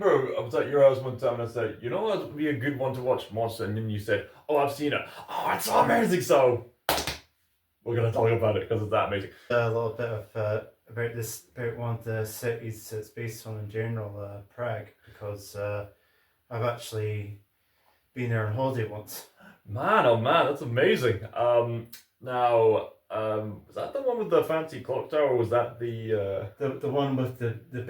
remember I was at your house one time and I said, you know what would be a good one to watch, Monster, and then you said, oh, I've seen it. Oh, it's so amazing. So we're gonna talk about it because it's that amazing. A little bit of about one of the cities it's based on in general, Prague, because I've actually been there on holiday once. Man, oh man, that's amazing. Was that the one with the fancy clock tower, or was that The one with the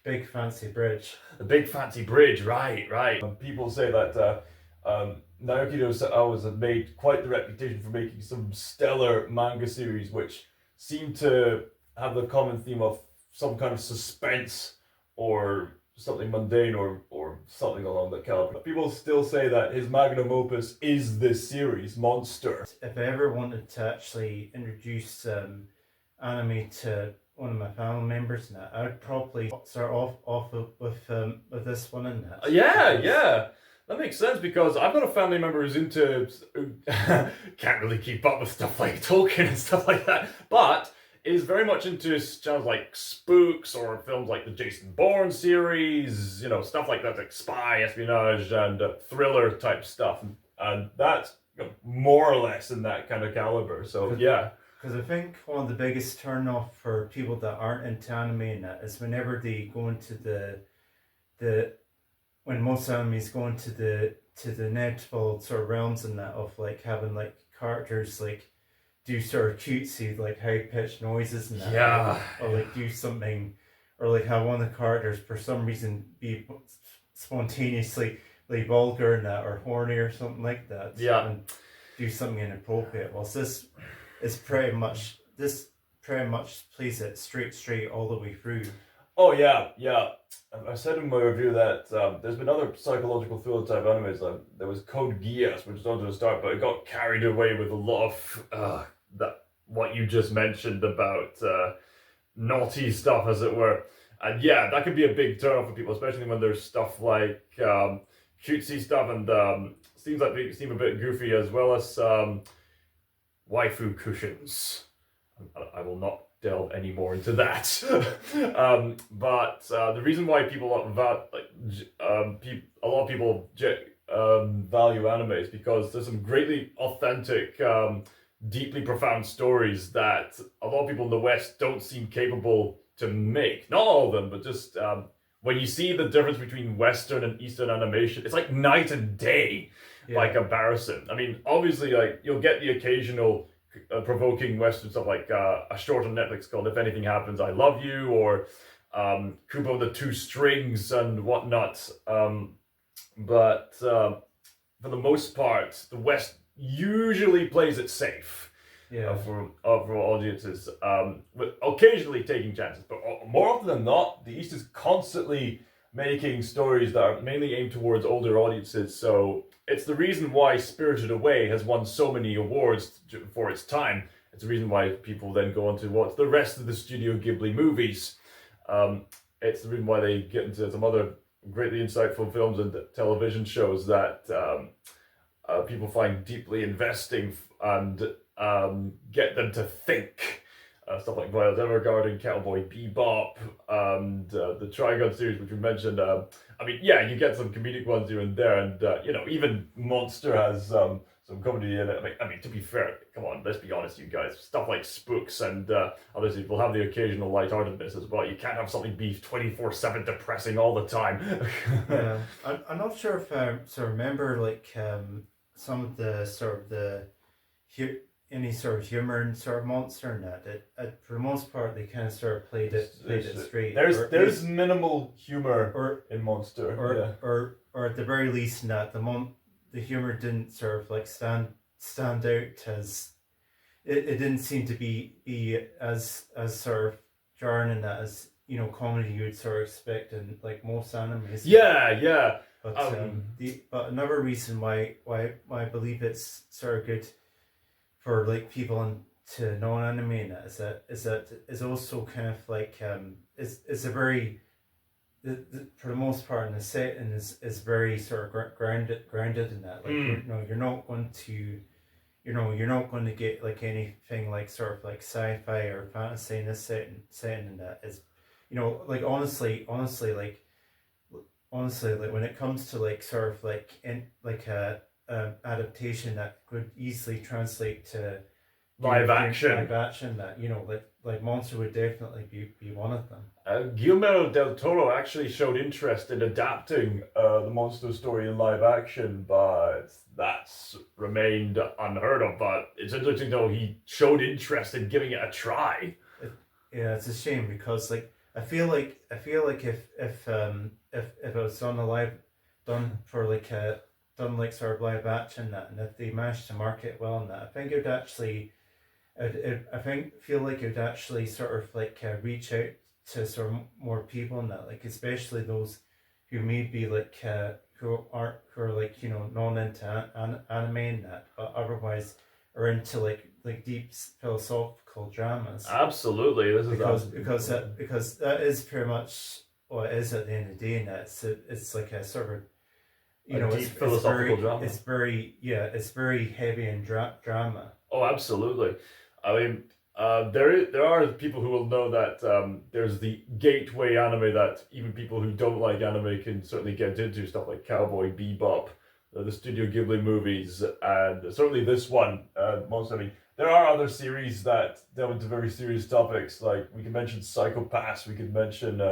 big fancy bridge. the big fancy bridge? Right, right. People say that Naoki Urasawa has made quite the reputation for making some stellar manga series, which seem to have the common theme of some kind of suspense or something mundane or something along that caliber. People still say that his magnum opus is this series, Monster. If I ever wanted to actually introduce anime to one of my family members, and that, I would probably start off with this one in that. Yeah. That makes sense because I've got a family member who can't really keep up with stuff like Tolkien and stuff like that, but is very much into channels like Spooks or films like the Jason Bourne series, stuff like that, like spy, espionage, and thriller type stuff. And that's more or less in that kind of caliber. So, yeah. Because I think one of the biggest turn-off for people that aren't into anime and that is whenever they go into when most animes go into the inevitable sort of realms and that of like having like characters like do sort of cutesy like high-pitched noises and that, Yeah. or like do something, or like have one of the characters for some reason be spontaneously like vulgar and that, or horny or something like that. Yeah. And do something inappropriate. Well, this pretty much plays it straight all the way through. Oh yeah. I said in my review that there's been other psychological thriller type animes. There was Code Geass, which was on to the start, but it got carried away with a lot of that what you just mentioned about naughty stuff, as it were. And yeah, that could be a big turn off for people, especially when there's stuff like cutesy stuff and seems like they seem a bit goofy, as well as waifu cushions. I will not delve any more into that. But the reason why a lot of people value anime is because there's some greatly authentic, deeply profound stories that a lot of people in the West don't seem capable to make. Not all of them, but just when you see the difference between Western and Eastern animation, it's like night and day by comparison. I mean, obviously, like you'll get the occasional provoking Western stuff like a short on Netflix called "If Anything Happens, I Love You," or Kubo the Two Strings and whatnot. But for the most part, the West usually plays it safe for audiences, with occasionally taking chances. But more often than not, the East is constantly making stories that are mainly aimed towards older audiences. So it's the reason why Spirited Away has won so many awards for its time. It's the reason why people then go on to watch the rest of the Studio Ghibli movies. It's the reason why they get into some other greatly insightful films and television shows that people find deeply investing and get them to think. Stuff like Violet Evergarden, Cowboy Bebop, and the Trigun series, which we mentioned. You get some comedic ones here and there, and even Monster has some comedy in it. I mean, to be fair, come on, let's be honest, you guys. Stuff like Spooks and obviously will have the occasional lightheartedness as well. You can't have something be 24/7 depressing all the time. Yeah, I'm not sure if I remember like some of the any sort of humor and sort of Monster in that. For the most part, they kind of sort of played it straight. There's minimal humor in Monster, or at the very least, in that the humor didn't sort of like stand out as it didn't seem to be as sort of jarring in that as comedy you would sort of expect in like most animes. Yeah. But another reason why I believe it's sort of good for like people into non-anime is also kind of like it's a very for the most part in the setting is very sort of grounded in that, like you're not going to get like anything like sort of like sci-fi or fantasy in this setting in that is like honestly like honestly, like when it comes to like sort of like in like a adaptation that could easily translate to Live action. live action, that like Monster would definitely be one of them. Guillermo del Toro actually showed interest in adapting the monster story in live action, but that's remained unheard of. But it's interesting though, he showed interest in giving it a try. Yeah, it's a shame because like I feel like if it was done for like a done like sort of live action, that, and if they managed to market it well in that, I think it would actually I think feel like it would actually sort of like reach out to sort of more people in that, like especially those who may be like who are like non into anime and that, but otherwise are into like deep philosophical dramas. Absolutely, this is Because that is pretty much what it is at the end of the day, and it's like a sort of deep philosophical drama. It's very heavy in drama. Oh, absolutely. I mean, there are people who will know that there's the gateway anime that even people who don't like anime can certainly get into, stuff like Cowboy Bebop, the Studio Ghibli movies, and certainly this one. I mean, there are other series that delve into very serious topics, like we can mention Psychopaths, we could mention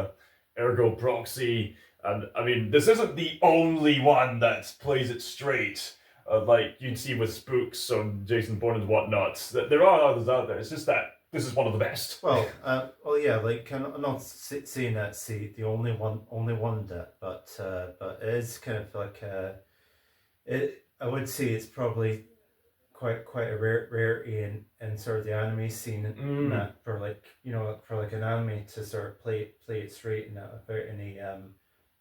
Ergo Proxy, and I mean, this isn't the only one that plays it straight. Like you'd see with Spooks on Jason Bourne and whatnot. There are others out there. It's just that this is one of the best. Well, yeah, like I'm not saying that's the only one that, but it is kind of like it. I would say it's probably quite a rarity in sort of the anime scene, and that for like for like an anime to sort of play it straight and not without any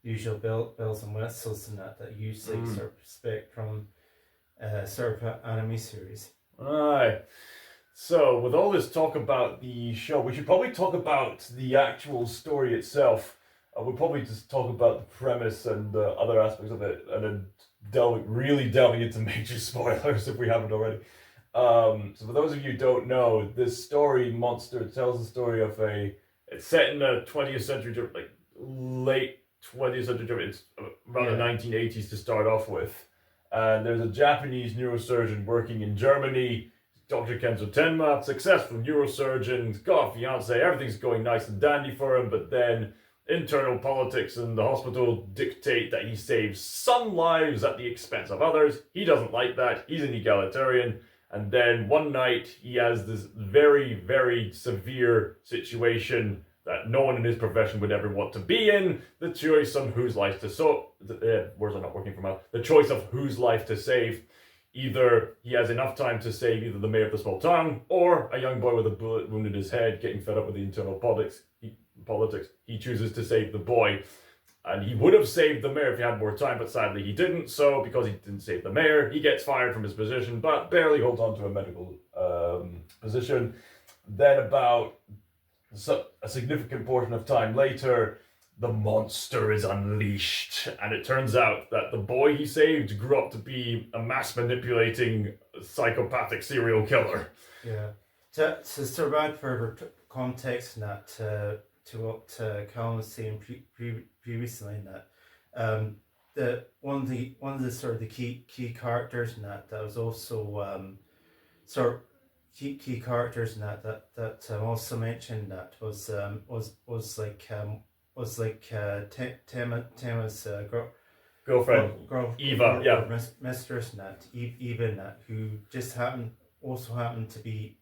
usual bells and whistles and that you usually sort of expect from sort of anime series. Alright. So, with all this talk about the show, we should probably talk about the actual story itself. We'll probably just talk about the premise and other aspects of it, and then delving into major spoilers if we haven't already. So, for those of you who don't know, this story, Monster, tells the story of it's set in the 20th century, like late 20th century, it's around the 1980s to start off with. And there's a Japanese neurosurgeon working in Germany, Dr. Kenzo Tenma, successful neurosurgeon, got a fiance, everything's going nice and dandy for him, but then internal politics in the hospital dictate that he saves some lives at the expense of others. He doesn't like that, he's an egalitarian, and then one night he has this very, very severe situation that no one in his profession would ever want to be in. The choice on whose life to words are not working for now. The choice of whose life to save. Either he has enough time to save either the mayor of the small town, or a young boy with a bullet wound in his head, getting fed up with the internal politics. He chooses to save the boy. And he would have saved the mayor if he had more time, but sadly he didn't. So because he didn't save the mayor, he gets fired from his position, but barely holds on to a medical position. Then about a significant portion of time later, the monster is unleashed, and it turns out that the boy he saved grew up to be a mass-manipulating, psychopathic serial killer. Yeah. To sort of add further context in that to what Callum was saying previously, in that the one of the sort of the key characters in that was also sort of key characters in that also mentioned that was Tema's girlfriend, Eva, mistress, and that Eva, and that who just happened to be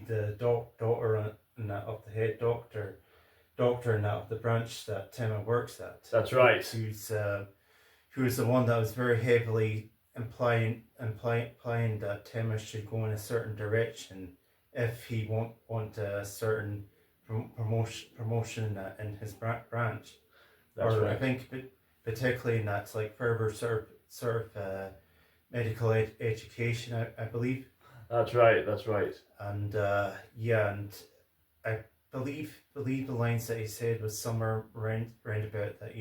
the daughter and that of the head doctor and that of the branch that Tema works at. That's right. Who's the one that was very heavily implying that Tema should go in a certain direction if he want a certain promotion in his branch. That's right. I think particularly in that like further sort of medical education, I believe. That's right. And and I believe the lines that he said was somewhere around about that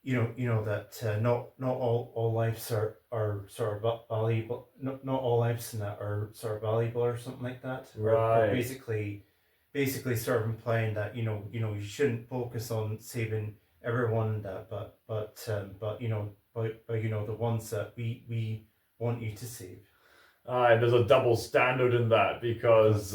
not all lives are sort of valuable. Not all lives in that are sort of valuable or something like that. Right. Or basically sort of implying that you shouldn't focus on saving everyone that, but the ones that we want you to save. There's a double standard in that because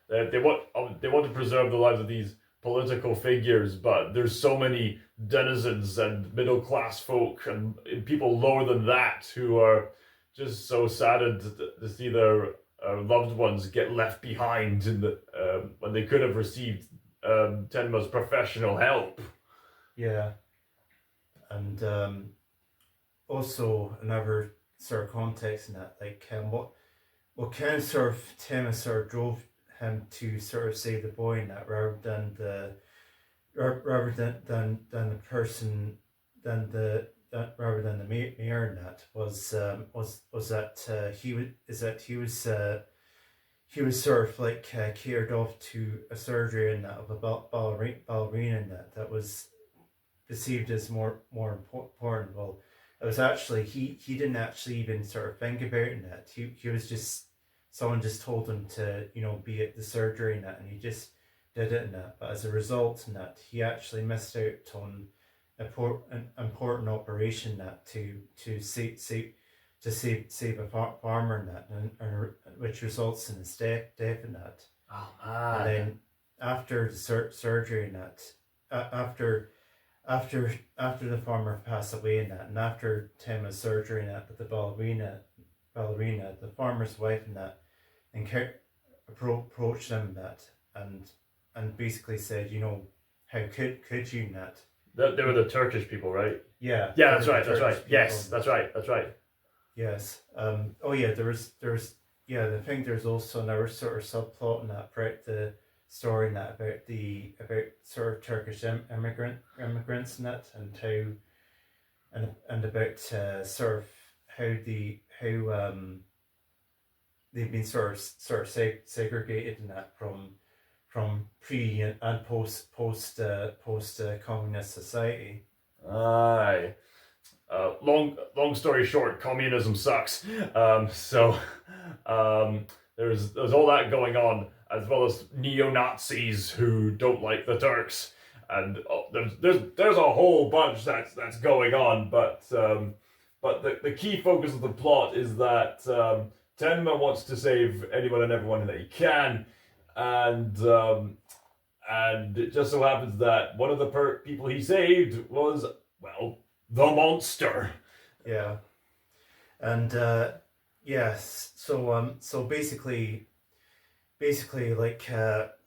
they want to preserve the lives of these political figures, but there's so many denizens and middle class folk and people lower than that who are just so saddened to see their loved ones get left behind when they could have received Tenma's professional help. Yeah, and also another sort of context in that, like what kind of sort of Tenma sort of drove him to sort of save the boy in that, rather than the person rather than the mayor in that, was that he was sort of like catered off to a surgery in that of a ballerina in that was perceived as more important. Well, it was actually he didn't actually even sort of think about it in that. He was just, someone just told him to be at the surgery in that, and he just did it in that. But as a result in that, he actually missed out on an important operation that to save a farmer in that, and which results in his death in that. Oh man! And then after the surgery in that, after the farmer passed away in that, and after Tenma's surgery in that with the ballerina, the farmer's wife in that, and approached him in that, and basically said, how could you not? They were the Turkish people, right? Yeah. Yeah, that's right. That's right. Yes, that's right. That's right. Yes. Oh yeah. There's. Yeah. I think there's also another sort of subplot in that throughout the story in that about sort of Turkish immigrants in that, and how and about sort of how they've been sort of segregated in that from pre and post communist society. Aye. Long story short, communism sucks. There's all that going on, as well as neo-Nazis who don't like the Turks, and there's a whole bunch that's going on. But the key focus of the plot is that Tenma wants to save anyone and everyone that he can, and it just so happens that one of the people he saved was, well, the monster. Yeah, and yes. So basically, like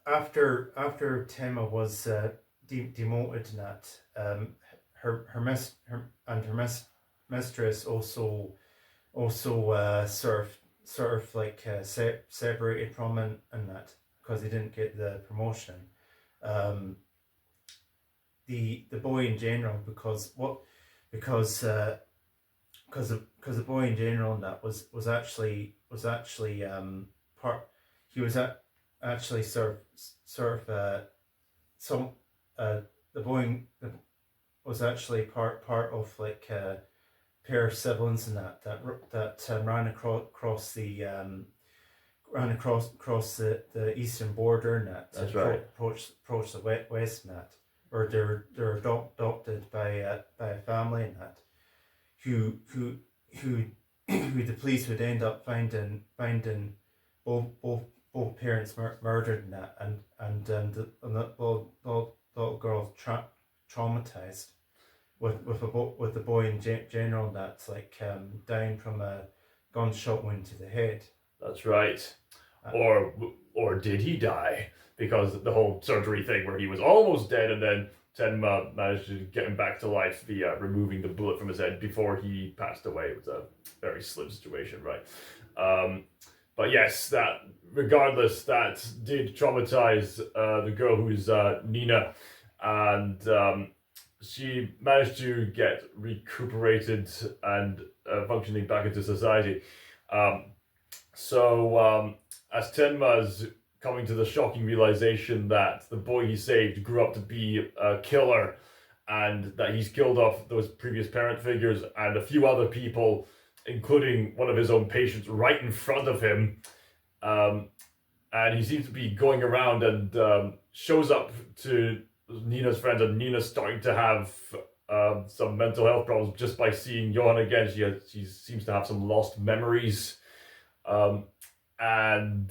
after Tenma was demoted in that, her mistress also sort of like separated from him in that, because he didn't get the promotion. The boy in general, because the boy in general in that was actually part, he was actually sort of some the boy was actually part of like pair of siblings in that ran across the eastern border in that. That's right. Approach the west in that, or they're adopted by a family in that, who the police would end up finding both parents murdered in that, and the little girl traumatized with the boy in general that's like dying from a gunshot wound to the head. That's right. Or did he die? Because the whole surgery thing where he was almost dead, and then Tenma managed to get him back to life via removing the bullet from his head before he passed away. It was a very slim situation, right? But yes, that regardless, that did traumatize the girl who's Nina, and she managed to get recuperated and functioning back into society. As Tenma's coming to the shocking realization that the boy he saved grew up to be a killer, and that he's killed off those previous parent figures and a few other people, including one of his own patients right in front of him. And he seems to be going around and shows up to Nina's friends, and Nina's starting to have some mental health problems just by seeing Johan again. She seems to have some lost memories, um, and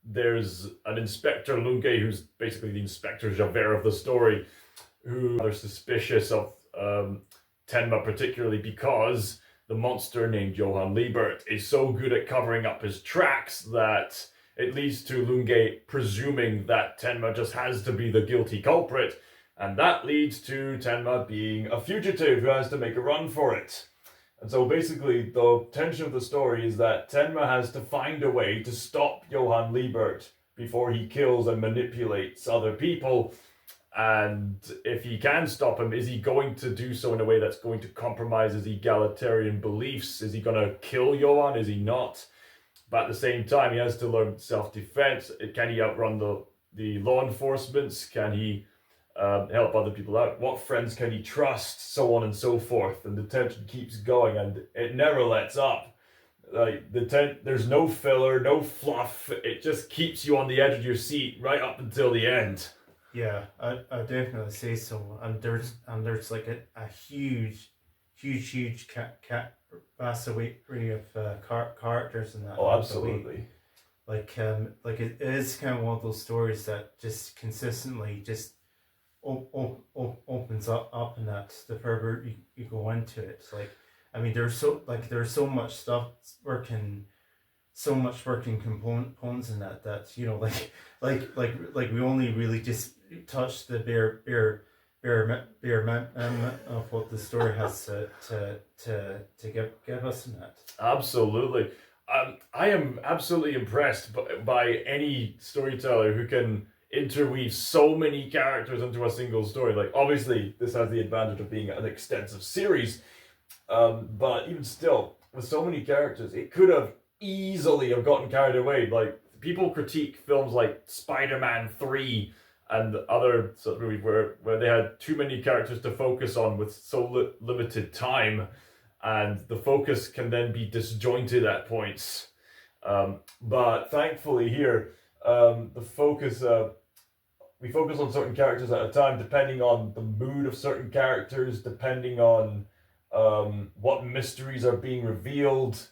there's an Inspector Lunge, who's basically the Inspector Javert of the story, who are suspicious of Tenma, particularly because the monster named Johann Liebert is so good at covering up his tracks that it leads to Lunge presuming that Tenma just has to be the guilty culprit, and that leads to Tenma being a fugitive who has to make a run for it. And so basically the tension of the story is that Tenma has to find a way to stop Johann Liebert before he kills and manipulates other people. And if he can stop him, is he going to do so in a way that's going to compromise his egalitarian beliefs? Is he going to kill Johann? Is he not? But at the same time, he has to learn self-defense. Can he outrun the law enforcement? Can he help other people out? What friends can he trust? So on and so forth. And the tension keeps going, and it never lets up. Like there's no filler, no fluff. It just keeps you on the edge of your seat right up until the end. Yeah, I definitely say so. And there's like a huge vast array of characters in that. Oh, absolutely. Like it is kind of one of those stories that just consistently just opens up in that the further you go into it. Like, I mean, there's so much stuff working. So much working components in that you know, like we only really just touched the bare of what the story has to give us in that. Absolutely. I am absolutely impressed by any storyteller who can interweave so many characters into a single story. Like, obviously, this has the advantage of being an extensive series, but even still, with so many characters, it could have easily have gotten carried away. Like, people critique films like Spider-Man 3 and other sort of movies where they had too many characters to focus on with so limited time, and the focus can then be disjointed at points. But thankfully here, the focus we focus on certain characters at a time, depending on the mood of certain characters, depending on what mysteries are being revealed.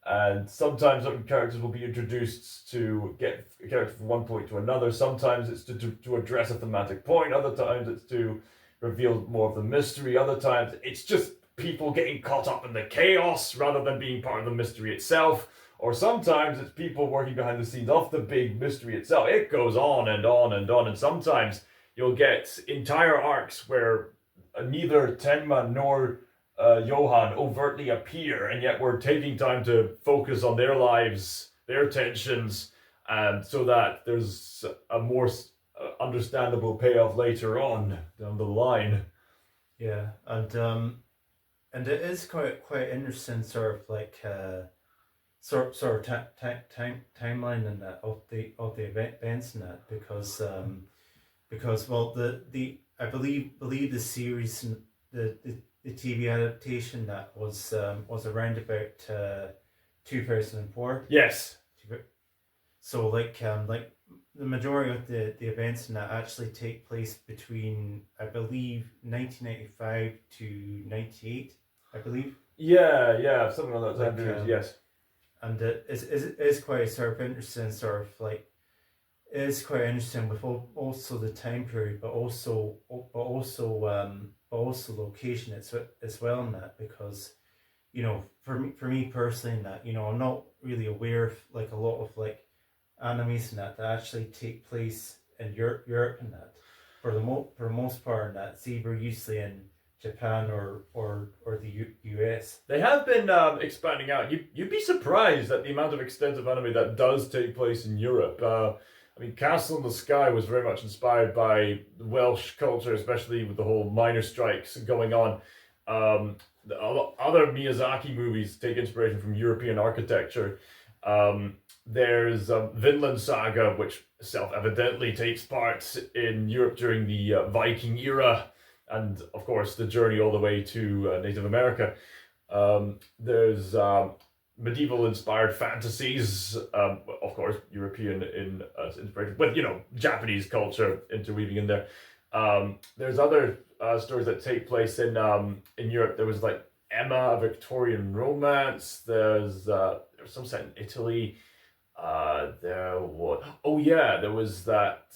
And sometimes certain characters will be introduced to get a character from one point to another. Sometimes it's to address a thematic point. Other times it's to reveal more of the mystery. Other times it's just people getting caught up in the chaos rather than being part of the mystery itself. Or sometimes it's people working behind the scenes of the big mystery itself. It goes on and on and on. And sometimes you'll get entire arcs where neither Tenma nor Johann overtly appear, and yet we're taking time to focus on their lives, their tensions, and so that there's a more understandable payoff later on down the line. Yeah, and it is quite interesting, sort of like sort of timeline in that of the events in that, because well the I believe the series the TV adaptation that was around about 2004. Yes. So like the majority of the events in that actually take place between, I believe, 1995 to 98, I believe. Yeah, something like that. Like, yes. And it is quite sort of interesting, sort of like, it is quite interesting with also the time period, but also location as well in that, because, you know, for me personally in that, you know, I'm not really aware of like a lot of like animes in that actually take place in Europe in that. For the most part in that, it's either usually in Japan or the US. They have been expanding out. You'd be surprised at the amount of extensive anime that does take place in Europe. I mean, Castle in the Sky was very much inspired by Welsh culture, especially with the whole miner strikes going on. The other Miyazaki movies take inspiration from European architecture. There's Vinland Saga, which self-evidently takes part in Europe during the Viking era, and of course the journey all the way to Native America. There's medieval inspired fantasies, of course European in inspiration, but you know, Japanese culture interweaving in there. There's other stories that take place in Europe. There was like Emma, a Victorian romance. There's some set in Italy. There was that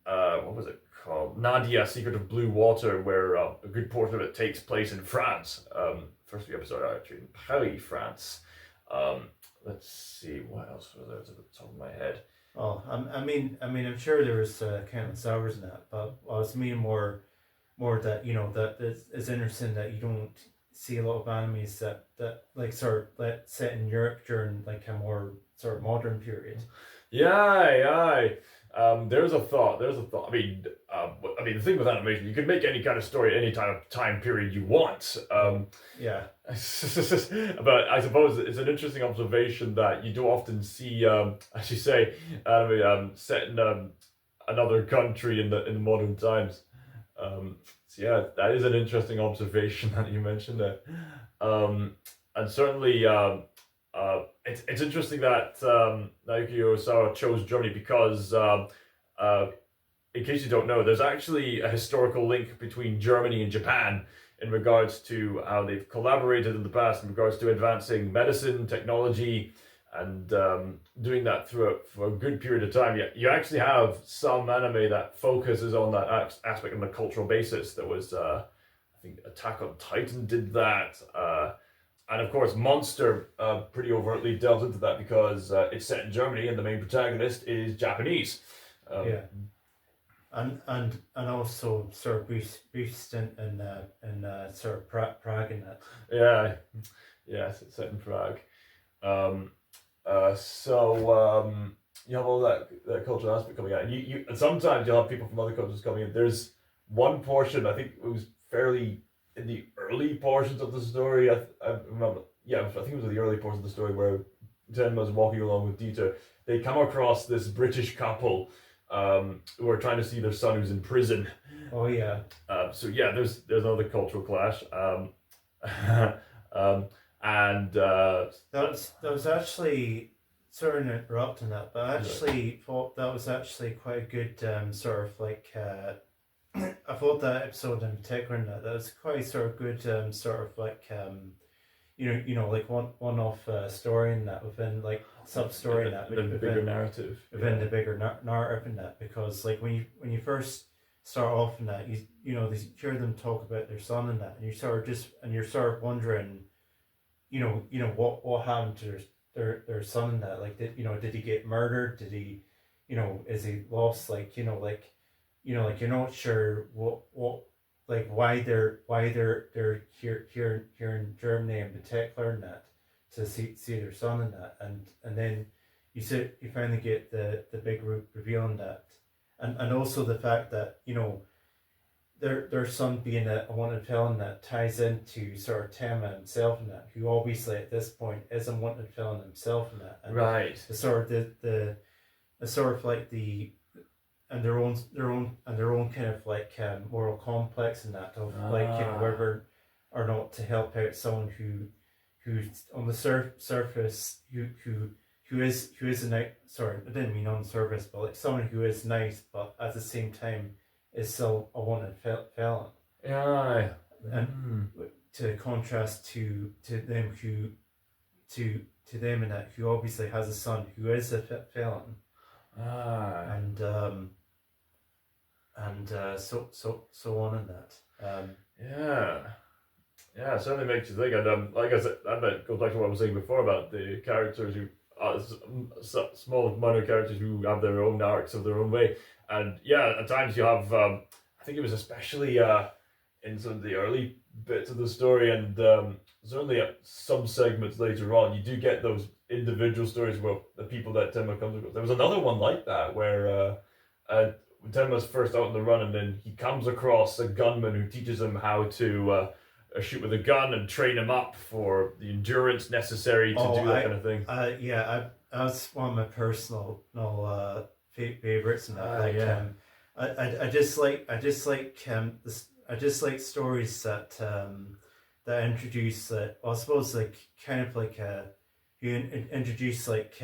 what was it called? Nadia, Secret of Blue Water, where a good portion of it takes place in France. First few episodes are actually in Paris, France. Um, let's see, what else was there to the top of my head? Oh, I'm sure there was countless hours in that, but I was meaning more that that it's interesting that you don't see a lot of animes that like sort of set in Europe during like a more sort of modern period. Yeah. There's a thought. There's a thought. The thing with animation, you can make any kind of story, any kind of time period you want. Yeah. But I suppose it's an interesting observation that you do often see, as you say, anime set in another country in modern times. So yeah, that is an interesting observation that you mentioned there. And certainly, it's interesting that Naoki Urasawa chose Germany because, in case you don't know, there's actually a historical link between Germany and Japan in regards to how they've collaborated in the past in regards to advancing medicine, technology, and doing that for a good period of time. You actually have some anime that focuses on that aspect on a cultural basis. There was, I think, Attack on Titan did that. And of course, Monster pretty overtly delves into that because it's set in Germany and the main protagonist is Japanese. Yeah. And also sort of brief stint in sort of Prague in that. Yeah, yes, it's set in Prague. You have all that cultural aspect coming out, and sometimes you'll have people from other cultures coming in. There's one portion, I think it was fairly in the early portions of the story. I remember, I think it was in the early portions of the story where Tenma's walking along with Dieter. They come across this British couple who are trying to see their son who's in prison. Oh yeah. There's another cultural clash. That was actually, sorry to interrupt on that, but I actually thought that was actually quite a good sort of like I thought that episode in particular that was quite sort of good sort of like like one-off story in that within like sub-story in that the bigger narrative within the bigger narrative in that, because like when you first start off in that, you hear them talk about their son in that, and you're sort of wondering what happened to their son in that, like did he get murdered, did he is he lost, like you're not sure what like why they're here in Germany in particular in that, to see their son in that, and then you finally get the big reveal in that, and also the fact that their son being a wanted felon, that ties into sort of Tema himself in that, who obviously at this point is a wanted felon himself in that, and right, the sort of the sort of like the and their own kind of like moral complex in that, of like whether or not to help out someone who's on the surface who is a nice, sorry, I didn't mean on the surface, but like someone who is nice but at the same time is still a wanted felon. Yeah. And to contrast to them to them in that, who obviously has a son who is a felon. And so on in that. Yeah, it certainly makes you think. And like I said, that goes back to what I was saying before about the characters who are small minor characters who have their own arcs of their own way. And yeah, at times you have, I think it was especially in some of the early bits of the story, and certainly at some segments later on, you do get those individual stories where the people that Tenma comes across. There was another one like that where Tenma's first out on the run, and then he comes across a gunman who teaches him how to shoot with a gun and train him up for the endurance necessary to do that kind of thing. That's one of my personal favorites in that. I just like stories that that introduce that. I suppose like kind of like you introduce like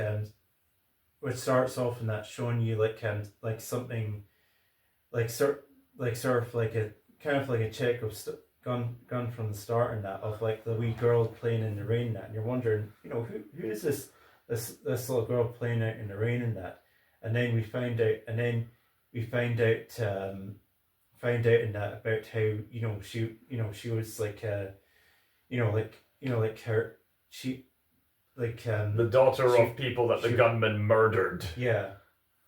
which starts off in that showing you like something sort of like a kind of like a check of gun from the start and that of like the wee girl playing in the rain that, and you're wondering, who is this little girl playing out in the rain and that, and then we find out, find out in that about how she was like like her she like The daughter she, of people that the she gunman murdered. yeah,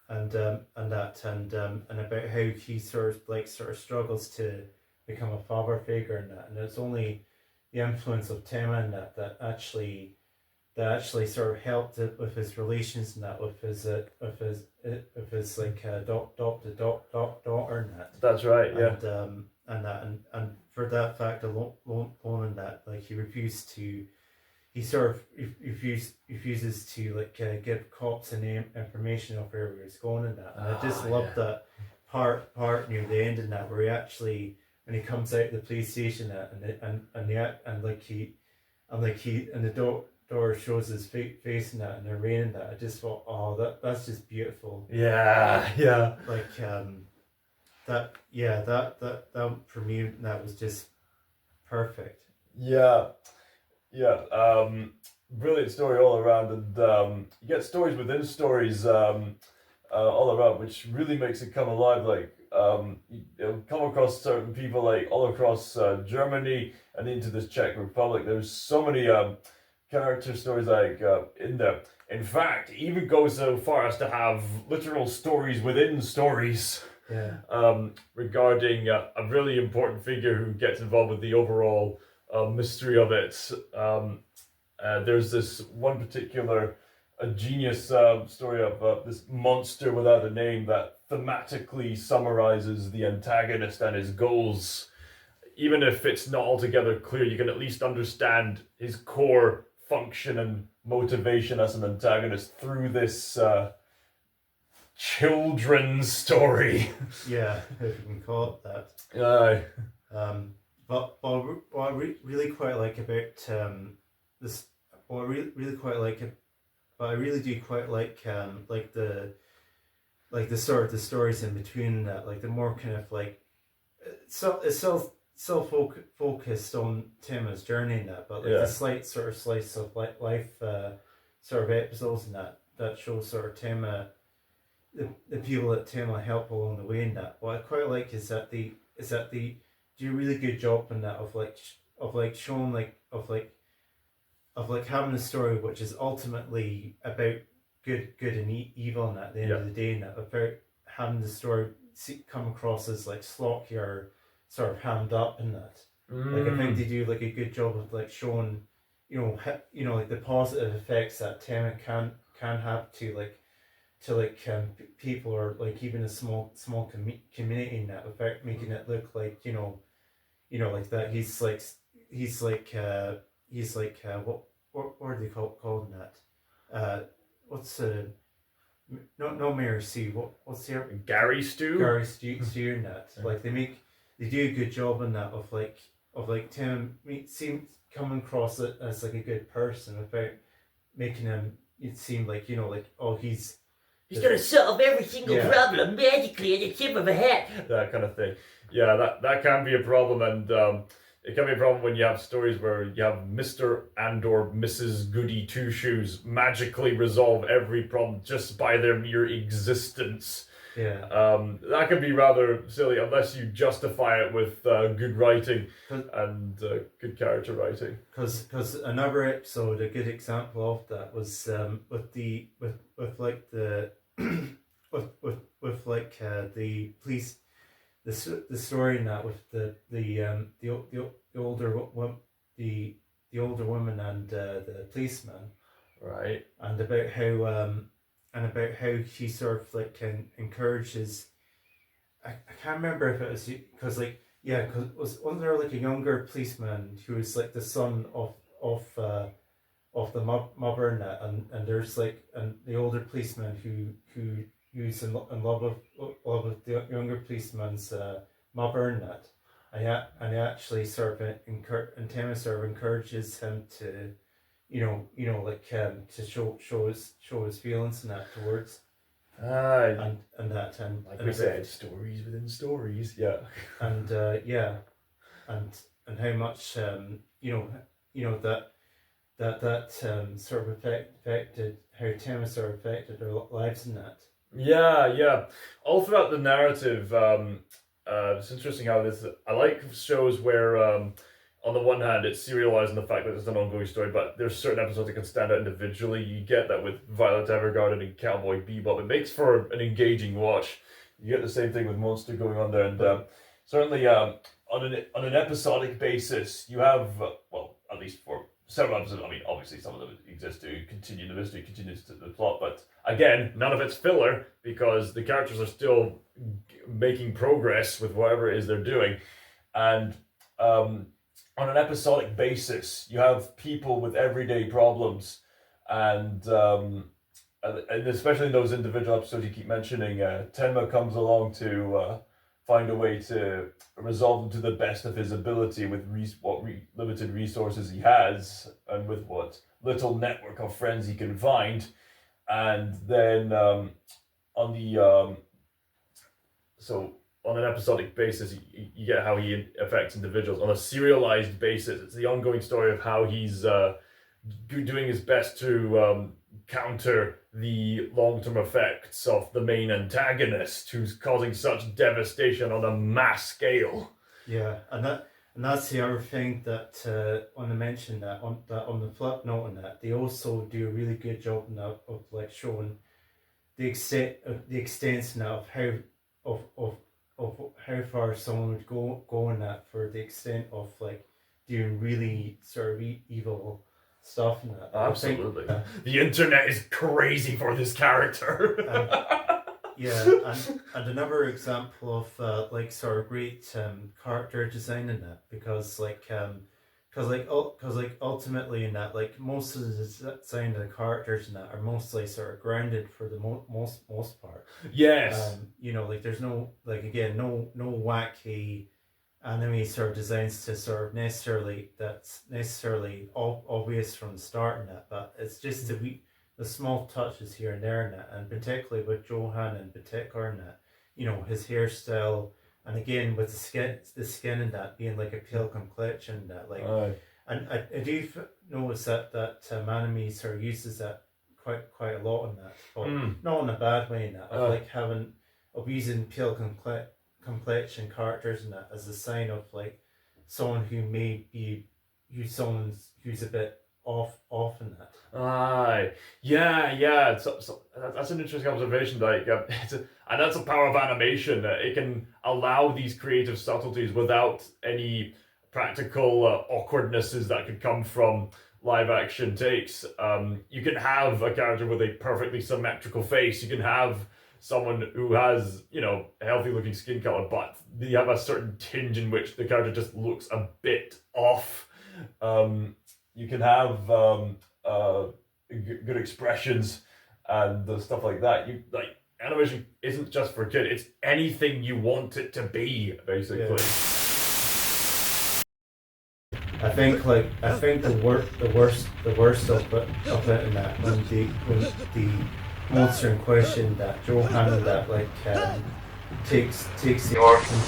and about how he sort of struggles to become a father figure and that, and it's only the influence of Tema and that actually sort of helped it with his relations and that with his like adopted daughter and that. That's right, yeah. And for that fact alone and that, like he sort of refuses to like give cops any information of where he was going and that. And I just love that part near the end and that, where he actually, when he comes out of the police station and the door shows his face in that, and the rain in that. I just thought, oh, that's just beautiful. Yeah. Like that for me, that was just perfect. Yeah. Brilliant story all around, and you get stories within stories all around, which really makes it come alive. Like you come across certain people like all across Germany and into this Czech Republic. There's so many character stories like in there. In fact, it even goes so far as to have literal stories within stories. Yeah. Regarding a really important figure who gets involved with the overall mystery of it. There's this one particular genius story of this monster without a name that thematically summarizes the antagonist and his goals. Even if it's not altogether clear, you can at least understand his core function and motivation as an antagonist through this children's story. Yeah, if you can call it that. Aye. But what I really quite like about this, what I really quite like it, but I really do quite like the sort of the stories in between that, like the more kind of like it's focused on Tema's journey in that, but like the slight sort of slice of life sort of episodes in that show sort of Tema, the people that Tema help along the way in that. What I quite like is that they do a really good job in that of showing having a story which is ultimately about good and evil and at the end of the day, and that about having the story come across as like sloppy or sort of hammed up in that. Like I think they do like a good job of like showing, like the positive effects that Tema can have to people, or like even a small community in that, without making it look like like that he's like what are they called in that? What's not Mayor C. What's the Gary Stew in that? Like they do a good job in that of Tim seem coming across it as like a good person without making him it seem like he's gonna solve every single problem magically at the tip of a hat. That kind of thing. Yeah, that can be a problem, and it can be a problem when you have stories where you have Mr. and or Mrs. Goody Two Shoes magically resolve every problem just by their mere existence. Yeah. That can be rather silly unless you justify it with good writing and good character writing. Because another episode, a good example of that was with the police, the story in that with the older woman and the policeman, right? And about how she sort of like encourages. I can't remember if it was because wasn't there like a younger policeman who was like the son of the mother and that, and there's like the older policeman who's in love with the younger policeman's mother and that, and he actually sort of Tema sort of encourages him to to show his feelings and that and that and like and we a bit- said, stories within stories. Yeah. and and how much that sort of affected how Tema sort of affected their lives in that. Yeah. All throughout the narrative, it's interesting how this. I like shows where, on the one hand, it's serializing the fact that it's an ongoing story, but there's certain episodes that can stand out individually. You get that with Violet Evergarden and Cowboy Bebop. It makes for an engaging watch. You get the same thing with Monster going on there, and certainly on an episodic basis, you have well, at least for several episodes. I mean, obviously, some of them exist to continue the mystery, continues to the plot, but again, none of it's filler because the characters are still making progress with whatever it is they're doing, and on an episodic basis, you have people with everyday problems, and especially in those individual episodes you keep mentioning, Tenma comes along to find a way to resolve them to the best of his ability with limited resources he has, and with what little network of friends he can find. And then on the so on an episodic basis, you get how he affects individuals. On a serialized basis, it's the ongoing story of how he's doing his best to counter the long-term effects of the main antagonist, who's causing such devastation on a mass scale. Yeah, and that's the other thing that want to mention that on the flip note on that, they also do a really good job now of like showing the extent now of how far someone would go in that, for the extent of like doing really sort of evil stuff in that. Absolutely. The internet is crazy for this character. And another example of like sort of great character design in that, because ultimately in that, like most of the design of the characters in that are mostly sort of grounded for the most part. Yes. Like there's no, like again, no wacky anime sort of designs to sort of necessarily obvious from the start in that, but it's just the small touches here and there in that, and particularly with Johan in particular in that, his hairstyle, and again with the skin in that being like a pale complexion that, like, and I do notice that anime sort of uses that quite a lot in that, but not in a bad way in that, of using pale complexion characters in that as a sign of like someone who's a bit off in that. Yeah. So that's an interesting observation. Like, and that's a power of animation. It can allow these creative subtleties without any practical awkwardnesses that could come from live action takes. You can have a character with a perfectly symmetrical face. You can have someone who has, a healthy looking skin color, but you have a certain tinge in which the character just looks a bit off. You can have good expressions and stuff like that. Animation isn't just for kids; it's anything you want it to be, basically. Yeah. I think the worst of it in that, when the monster in question, that Johanna, that like takes the orphan